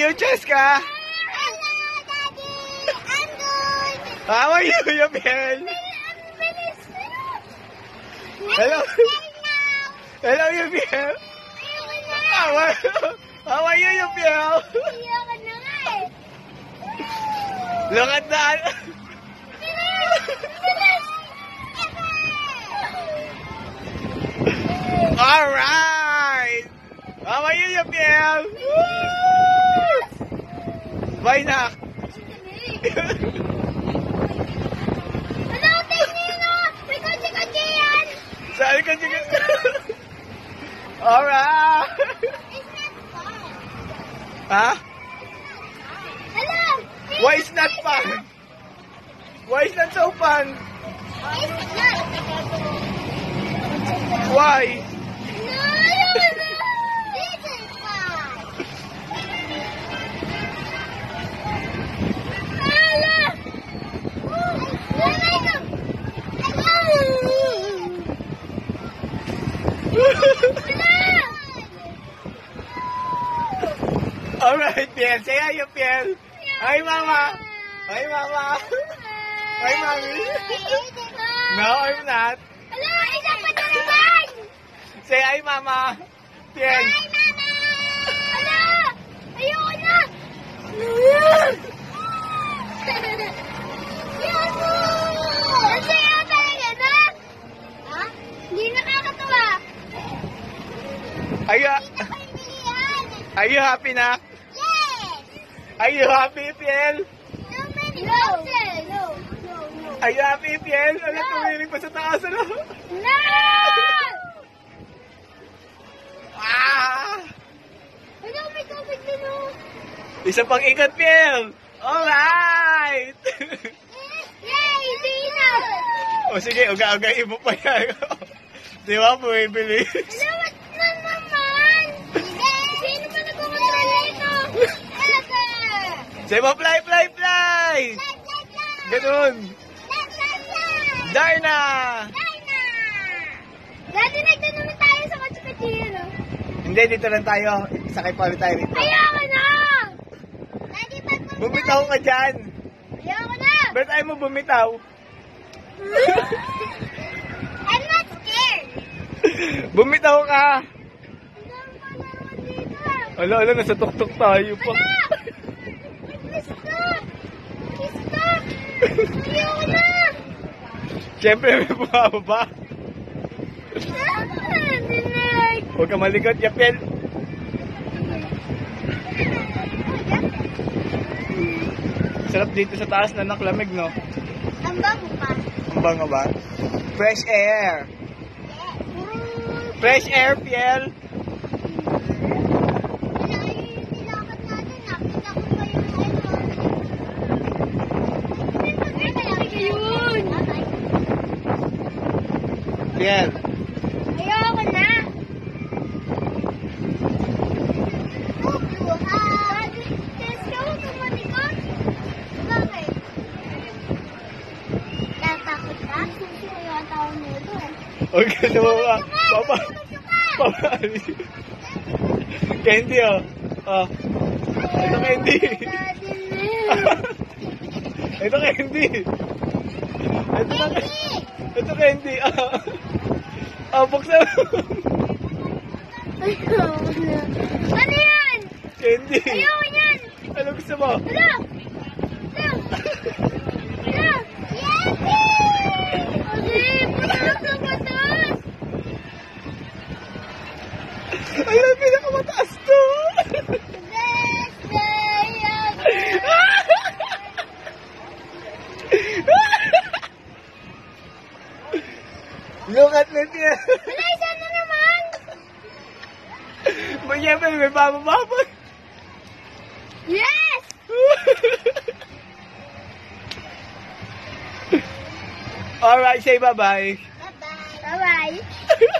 you, Cheska? Hello, Daddy. I'm good. How are you, Yapiel? Hello. Hello, Yapiel. How are you, Yapiel? Ayoko na nga eh. Look at that. All right. How are you, Yapiel? Bye, nak. Hello, Tinino. May kotse-kotse yan. Saan ka dyan? All right. It's not fun. Ha? Hello. Why is not fun? Why is not so fun? It's not. Why? No. This is fun. Hello. All right, Piel. Say hi, Piel. Hi, Mama. Hi, Mama. Hi, Mommy. No, I'm not. Hello, isa pa na naman. Say hi, Mama. Piel. Hi, Mama. Hello. Ayoko na. Masaya talaga na. Ha? Hindi nakakatawa. Are you, Hindi na pamilihan. are you happy na? Yes. Are you happy, Piel? No, many no. Are you happy, Piel? Ano, tumiling pa sa taas, ano? No! Ah! Ano, may tubig din oh. Isa pang ikot, Piel. All right. Yay, Dino! O sige, uga-ugain mo pa yan. Di ba, bumibili? Ano, what na naman? Sino ba nagkukontrola ito? Say mo, fly, fly, fly! Ganun. Darna! Dati nagtanong tayo sa kotse-kotse, no? Hindi, dito lang tayo. Sakay pa rin tayo rito. Ayoko na! Dati ba't Bumitaw ka dyan. Ayoko na! Ba't ayaw mo bumitaw? I'm not scared! Bumitaw ka. Ano? Ala, nasa tuktok tayo pa. Stop! Stop! Ayoko na! Siyempre, may bumababa. Huwag ka malikot, Yapel. Sarap dito sa taas na naklamig, no? Ang bango pa. Ang bango ba? Fresh air. Fresh air, Piel. Nilakad natin, nakita ko pa yung yun! Piel. Ayoko na! Tesco, tumatikot? Bakit? Tatakot ka? Susuko yung tao nito eh. Huwag ka naman. Papa. Papa. Candy, oh. Oh. Ito candy. Ito candy. Ito na. Ito candy. Ah, buksan mo. Ayoko na. Ano yan? Candy. Ayoko yan! Ano gusto mo? Ano? Ano? Ano? Yeti! Adi, patas na patas! Ayun, pinakamataas to. Best day of Look at me, Piel. Wala, isa na naman! Siyempre, may bababa. Yes! Alright, say bye-bye. Bye-bye. Bye-bye.